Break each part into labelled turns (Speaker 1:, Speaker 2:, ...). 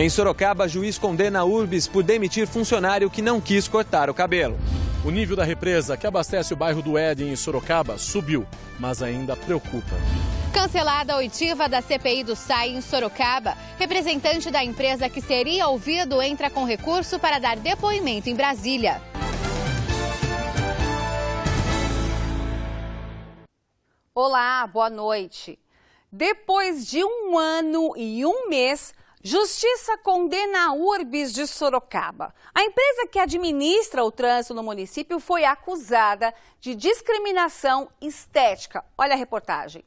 Speaker 1: Em Sorocaba, juiz condena a Urbis por demitir funcionário que não quis cortar o cabelo.
Speaker 2: O nível da represa que abastece o bairro do Éden, em Sorocaba, subiu, mas ainda preocupa.
Speaker 3: Cancelada a oitiva da CPI do SAI em Sorocaba, representante da empresa que seria ouvido entra com recurso para dar depoimento em Brasília.
Speaker 4: Olá, boa noite. Depois de 1 ano e 1 mês, Justiça condena a Urbis de Sorocaba. A empresa que administra o trânsito no município foi acusada de discriminação estética. Olha a reportagem.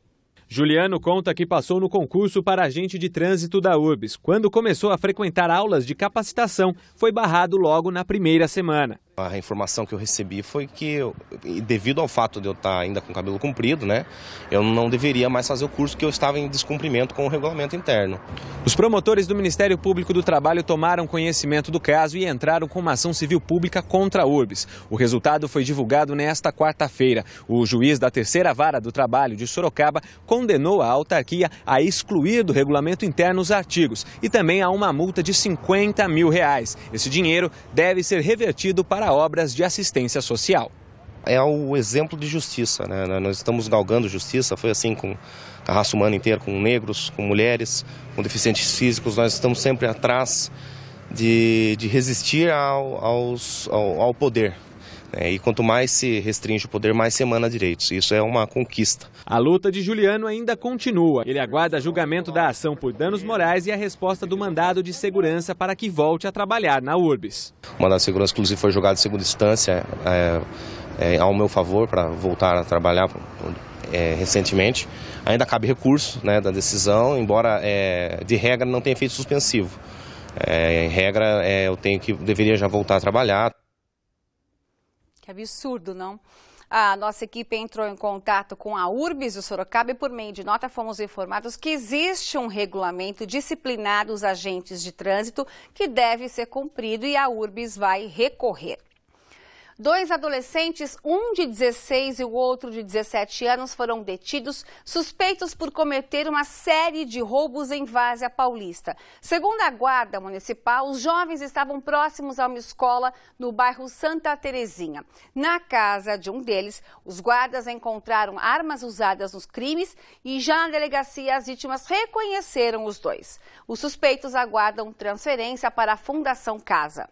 Speaker 1: Juliano conta que passou no concurso para agente de trânsito da Urbis. Quando começou a frequentar aulas de capacitação, foi barrado logo na primeira semana.
Speaker 5: A informação que eu recebi foi que, devido ao fato de eu estar ainda com o cabelo comprido, eu não deveria mais fazer o curso, que eu estava em descumprimento com o regulamento interno.
Speaker 1: Os promotores do Ministério Público do Trabalho tomaram conhecimento do caso e entraram com uma ação civil pública contra a Urbis. O resultado foi divulgado nesta quarta-feira. O juiz da terceira vara do trabalho de Sorocaba condenou a autarquia a excluir do regulamento interno os artigos e também a uma multa de R$50 mil. Esse dinheiro deve ser revertido para obras de assistência social.
Speaker 5: É o exemplo de justiça, Nós estamos galgando justiça, foi assim com a raça humana inteira, com negros, com mulheres, com deficientes físicos. Nós estamos sempre atrás de resistir ao poder. E quanto mais se restringe o poder, mais se emana direitos. Isso é uma conquista.
Speaker 1: A luta de Juliano ainda continua. Ele aguarda julgamento da ação por danos morais e a resposta do mandado de segurança para que volte a trabalhar na Urbis.
Speaker 5: O mandado de segurança, inclusive, foi julgado em segunda instância ao meu favor para voltar a trabalhar recentemente. Ainda cabe recurso da decisão, embora de regra não tenha efeito suspensivo. Em regra, deveria já voltar a trabalhar.
Speaker 4: Que absurdo, não? A nossa equipe entrou em contato com a Urbis do Sorocaba e, por meio de nota, fomos informados que existe um regulamento disciplinar dos agentes de trânsito que deve ser cumprido e a Urbis vai recorrer. 2 adolescentes, um de 16 e o outro de 17 anos, foram detidos suspeitos por cometer uma série de roubos em Várzea Paulista. Segundo a Guarda Municipal, os jovens estavam próximos a uma escola no bairro Santa Terezinha. Na casa de um deles, os guardas encontraram armas usadas nos crimes e já na delegacia as vítimas reconheceram os dois. Os suspeitos aguardam transferência para a Fundação Casa.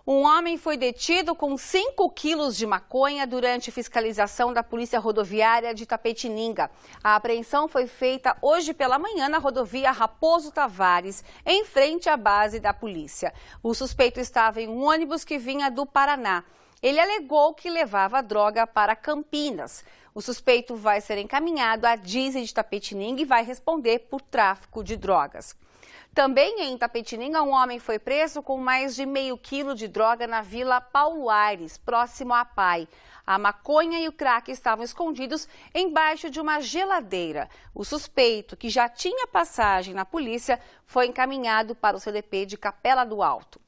Speaker 4: Um homem foi detido com 5 quilos de maconha durante fiscalização da Polícia Rodoviária de Itapetininga. A apreensão foi feita hoje pela manhã na rodovia Raposo Tavares, em frente à base da polícia. O suspeito estava em um ônibus que vinha do Paraná. Ele alegou que levava droga para Campinas. O suspeito vai ser encaminhado à DISE de Itapetininga e vai responder por tráfico de drogas. Também em Itapetininga, um homem foi preso com mais de meio quilo de droga na Vila Paulo Aires, próximo à PAI. A maconha e o crack estavam escondidos embaixo de uma geladeira. O suspeito, que já tinha passagem na polícia, foi encaminhado para o CDP de Capela do Alto.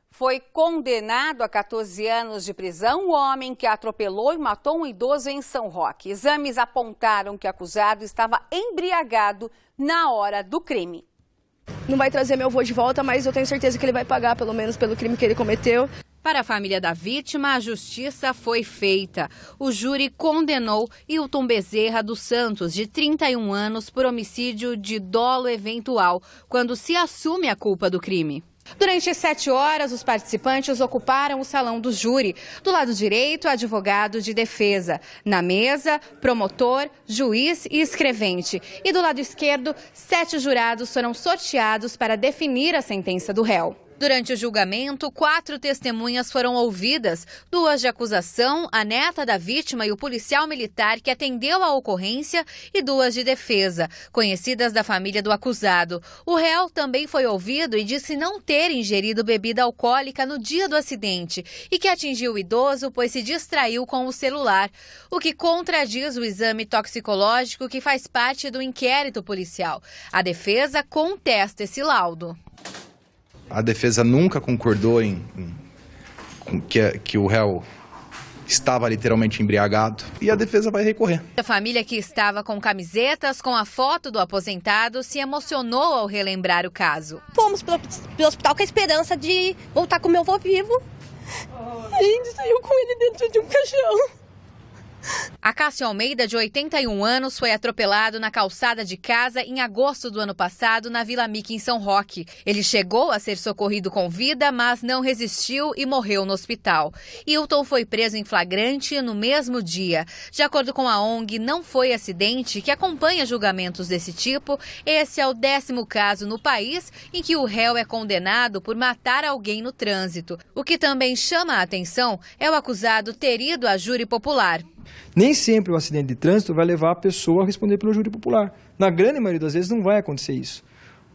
Speaker 4: Foi condenado a 14 anos de prisão o homem que atropelou e matou um idoso em São Roque. Exames apontaram que o acusado estava embriagado na hora do crime.
Speaker 6: Não vai trazer meu avô de volta, mas eu tenho certeza que ele vai pagar, pelo menos pelo crime que ele cometeu.
Speaker 3: Para a família da vítima, a justiça foi feita. O júri condenou Hilton Bezerra dos Santos, de 31 anos, por homicídio de dolo eventual, quando se assume a culpa do crime. Durante 7 horas, os participantes ocuparam o salão do júri. Do lado direito, advogado de defesa. Na mesa, promotor, juiz e escrevente. E do lado esquerdo, 7 jurados foram sorteados para definir a sentença do réu. Durante o julgamento, 4 testemunhas foram ouvidas, 2 de acusação, a neta da vítima e o policial militar que atendeu à ocorrência e 2 de defesa, conhecidas da família do acusado. O réu também foi ouvido e disse não ter ingerido bebida alcoólica no dia do acidente e que atingiu o idoso pois se distraiu com o celular, o que contradiz o exame toxicológico que faz parte do inquérito policial. A defesa contesta esse laudo.
Speaker 7: A defesa nunca concordou que o réu estava literalmente embriagado e a defesa vai recorrer.
Speaker 3: A família que estava com camisetas com a foto do aposentado se emocionou ao relembrar o caso.
Speaker 8: Fomos pelo hospital com a esperança de voltar com o meu avô vivo. A gente saiu com ele dentro de um caixão.
Speaker 3: Acácio Almeida, de 81 anos, foi atropelado na calçada de casa em agosto do ano passado, na Vila Mique, em São Roque. Ele chegou a ser socorrido com vida, mas não resistiu e morreu no hospital. Hilton foi preso em flagrante no mesmo dia. De acordo com a ONG Não Foi Acidente, que acompanha julgamentos desse tipo, esse é o 10º caso no país em que o réu é condenado por matar alguém no trânsito. O que também chama a atenção é o acusado ter ido à júri popular.
Speaker 9: Nem sempre o acidente de trânsito vai levar a pessoa a responder pelo júri popular. Na grande maioria das vezes não vai acontecer isso.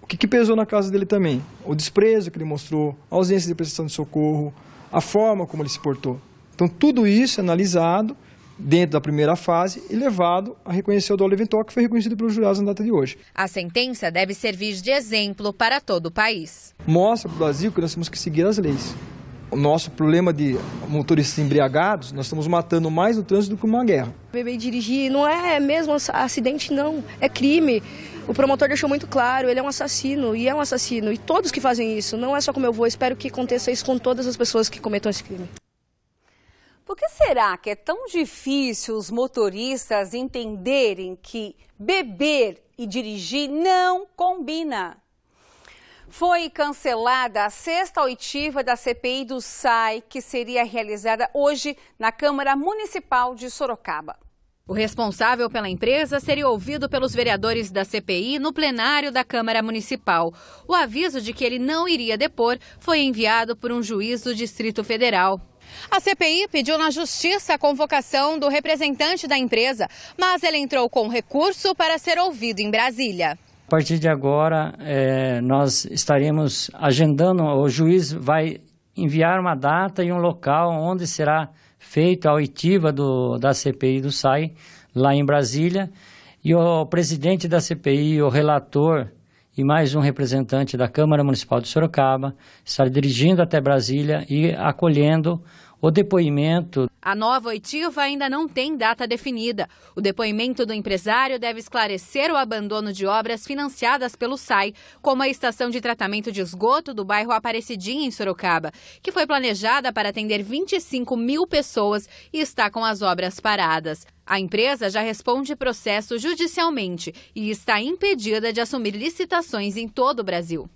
Speaker 9: O que pesou na casa dele também? O desprezo que ele mostrou, a ausência de prestação de socorro, a forma como ele se portou. Então tudo isso é analisado dentro da primeira fase e levado a reconhecer o dolo eventual que foi reconhecido pelos jurados na data de hoje.
Speaker 3: A sentença deve servir de exemplo para todo o país.
Speaker 9: Mostra para o Brasil que nós temos que seguir as leis. O nosso problema de motoristas embriagados, nós estamos matando mais no trânsito do que uma guerra.
Speaker 6: Beber e dirigir não é mesmo acidente, não. É crime. O promotor deixou muito claro, ele é um assassino, e é um assassino. E todos que fazem isso, não é só com meu avô, espero que aconteça isso com todas as pessoas que cometam esse crime.
Speaker 4: Por que será que é tão difícil os motoristas entenderem que beber e dirigir não combina? Foi cancelada a 6ª oitiva da CPI do SAI, que seria realizada hoje na Câmara Municipal de Sorocaba.
Speaker 3: O responsável pela empresa seria ouvido pelos vereadores da CPI no plenário da Câmara Municipal. O aviso de que ele não iria depor foi enviado por um juiz do Distrito Federal. A CPI pediu na Justiça a convocação do representante da empresa, mas ele entrou com recurso para ser ouvido em Brasília.
Speaker 10: A partir de agora, nós estaremos agendando, o juiz vai enviar uma data e um local onde será feita a oitiva da CPI do SAI, lá em Brasília, e o presidente da CPI, o relator e mais um representante da Câmara Municipal de Sorocaba estará dirigindo até Brasília e acolhendo o depoimento.
Speaker 3: A nova oitiva ainda não tem data definida. O depoimento do empresário deve esclarecer o abandono de obras financiadas pelo SAI, como a estação de tratamento de esgoto do bairro Aparecidinha, em Sorocaba, que foi planejada para atender 25 mil pessoas e está com as obras paradas. A empresa já responde processo judicialmente e está impedida de assumir licitações em todo o Brasil.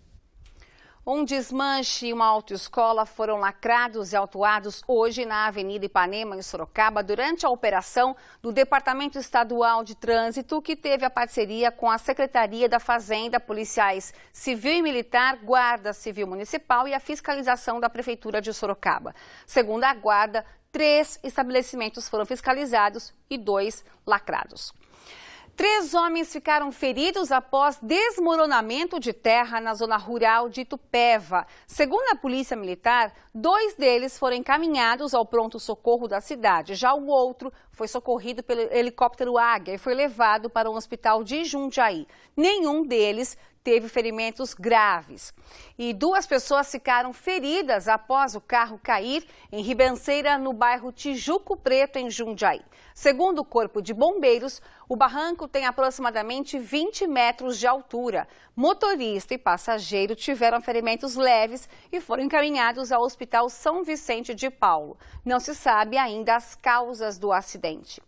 Speaker 4: Um desmanche e uma autoescola foram lacrados e autuados hoje na Avenida Ipanema, em Sorocaba, durante a operação do Departamento Estadual de Trânsito, que teve a parceria com a Secretaria da Fazenda, policiais civil e militar, Guarda Civil Municipal e a fiscalização da Prefeitura de Sorocaba. Segundo a Guarda, 3 estabelecimentos foram fiscalizados e 2 lacrados. 3 homens ficaram feridos após desmoronamento de terra na zona rural de Itupeva. Segundo a Polícia Militar, 2 deles foram encaminhados ao pronto-socorro da cidade. Já o outro foi socorrido pelo helicóptero Águia e foi levado para um hospital de Jundiaí. Nenhum deles teve ferimentos graves. E 2 pessoas ficaram feridas após o carro cair em Ribanceira, no bairro Tijuco Preto, em Jundiaí. Segundo o Corpo de Bombeiros, o barranco tem aproximadamente 20 metros de altura. Motorista e passageiro tiveram ferimentos leves e foram encaminhados ao Hospital São Vicente de Paulo. Não se sabe ainda as causas do acidente.